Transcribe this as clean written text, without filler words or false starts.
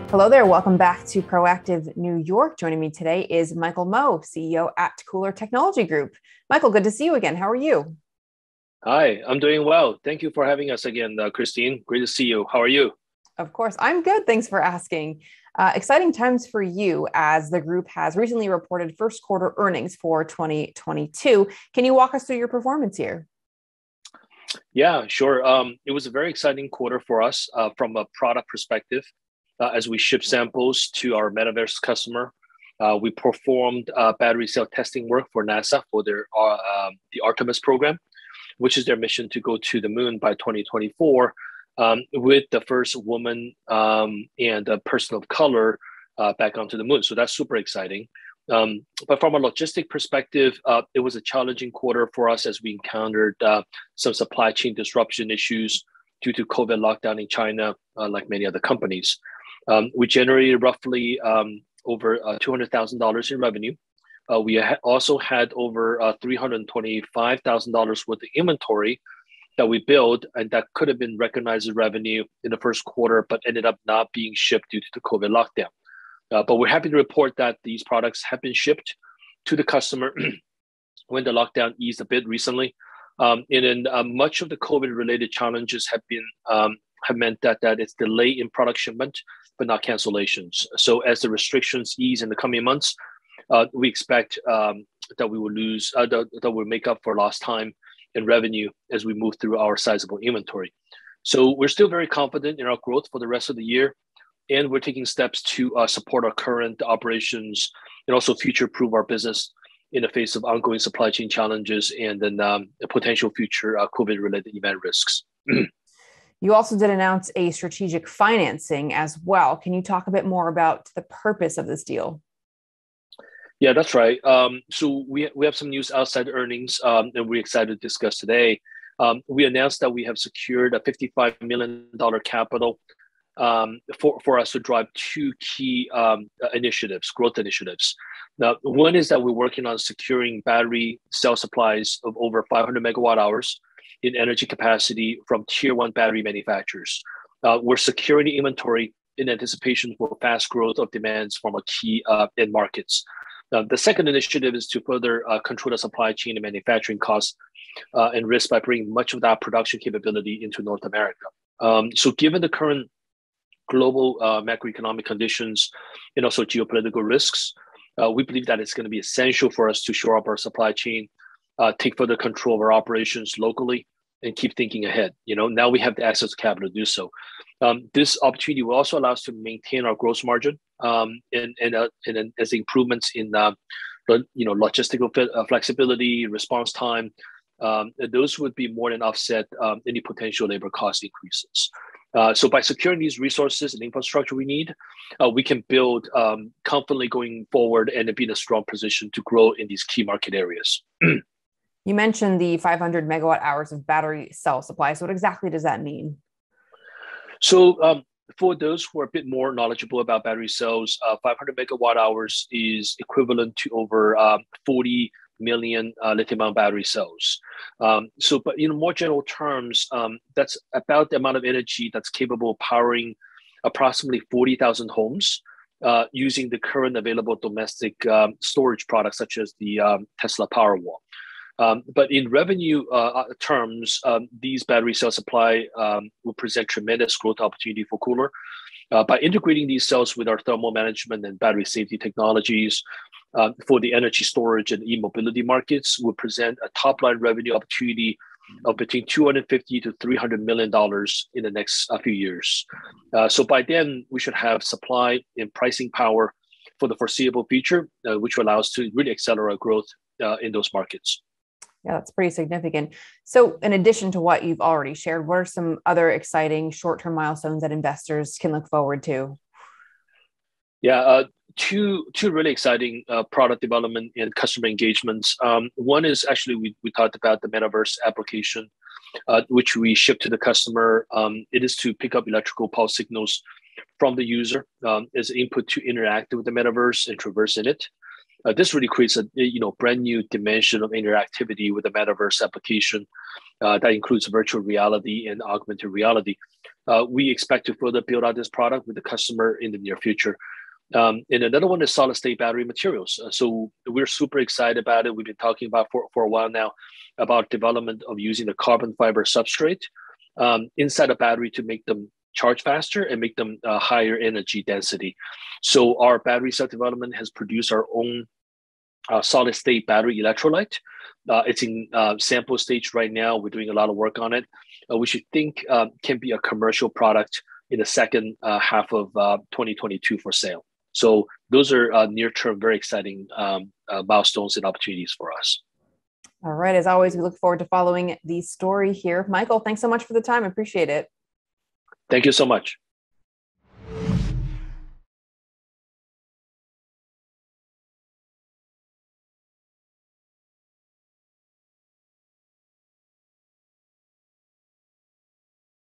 Hello there. Welcome back to Proactive New York. Joining me today is Michael Moe, CEO at KULR Technology Group. Michael, good to see you again. How are you? Hi, I'm doing well. Thank you for having us again, Christine. Great to see you. How are you? Of course, I'm good. Thanks for asking. Exciting times for you as the group has recently reported first quarter earnings for 2022. Can you walk us through your performance here? Yeah, sure. It was a very exciting quarter for us from a product perspective. As we ship samples to our metaverse customer, we performed battery cell testing work for NASA for the Artemis program, which is their mission to go to the moon by 2024, with the first woman and a person of color back onto the moon. So that's super exciting. But from a logistic perspective, it was a challenging quarter for us as we encountered some supply chain disruption issues due to COVID lockdown in China, like many other companies. We generated roughly over $200,000 in revenue. We also had over $325,000 worth of inventory that we built, and that could have been recognized as revenue in the first quarter, but ended up not being shipped due to the COVID lockdown. But we're happy to report that these products have been shipped to the customer when the lockdown eased a bit recently. And then much of the COVID-related challenges have meant that it's delay in product shipment, but not cancellations. So as the restrictions ease in the coming months, we expect that we will lose, that we'll make up for lost time in revenue as we move through our sizable inventory. So we're still very confident in our growth for the rest of the year, and we're taking steps to support our current operations and also future-proof our business in the face of ongoing supply chain challenges and then potential future COVID-related event risks. You also did announce a strategic financing as well. Can you talk a bit more about the purpose of this deal? Yeah, that's right. So we have some news outside earnings that we're excited to discuss today. We announced that we have secured a $55 million capital for us to drive two key growth initiatives. Now, one is that we're working on securing battery cell supplies of over 500 megawatt hours in energy capacity from tier one battery manufacturers. We're securing the inventory in anticipation for fast growth of demands from our key end markets. The second initiative is to further control the supply chain and manufacturing costs and risk by bringing much of that production capability into North America. So given the current global macroeconomic conditions and also geopolitical risks, we believe that it's going to be essential for us to shore up our supply chain, take further control of our operations locally, and keep thinking ahead. Now we have the access to capital to do so. This opportunity will also allow us to maintain our gross margin and as improvements in logistical flexibility, response time. Those would be more than offset any potential labor cost increases. So by securing these resources and infrastructure we need, we can build confidently going forward and be in a strong position to grow in these key market areas. You mentioned the 500 megawatt hours of battery cell supply. So what exactly does that mean? So for those who are a bit more knowledgeable about battery cells, 500 megawatt hours is equivalent to over 40 million lithium-ion battery cells. But in more general terms, that's about the amount of energy that's capable of powering approximately 40,000 homes using the current available domestic storage products such as the Tesla Powerwall. But in revenue terms, these battery cell supply will present tremendous growth opportunity for KULR. By integrating these cells with our thermal management and battery safety technologies for the energy storage and e-mobility markets, will present a top-line revenue opportunity of between $250 to $300 million in the next few years. So by then, we should have supply and pricing power for the foreseeable future, which will allow us to really accelerate growth in those markets. Yeah, that's pretty significant. So in addition to what you've already shared, what are some other exciting short-term milestones that investors can look forward to? Yeah, two really exciting product development and customer engagements. One is actually we talked about the metaverse application, which we ship to the customer. It is to pick up electrical pulse signals from the user as input to interact with the metaverse and traverse in it. This really creates a brand new dimension of interactivity with the metaverse application that includes virtual reality and augmented reality. we expect to further build out this product with the customer in the near future. And another one is solid state battery materials. So we're super excited about it. We've been talking about for a while now about development of using the carbon fiber substrate inside a battery to make them charge faster and make them higher energy density. So our battery cell development has produced our own solid state battery electrolyte. It's in sample stage right now. We're doing a lot of work on it. We should think can be a commercial product in the second half of 2022 for sale. So those are near-term, very exciting milestones and opportunities for us. All right. As always, we look forward to following the story here. Michael, thanks so much for the time. I appreciate it. Thank you so much.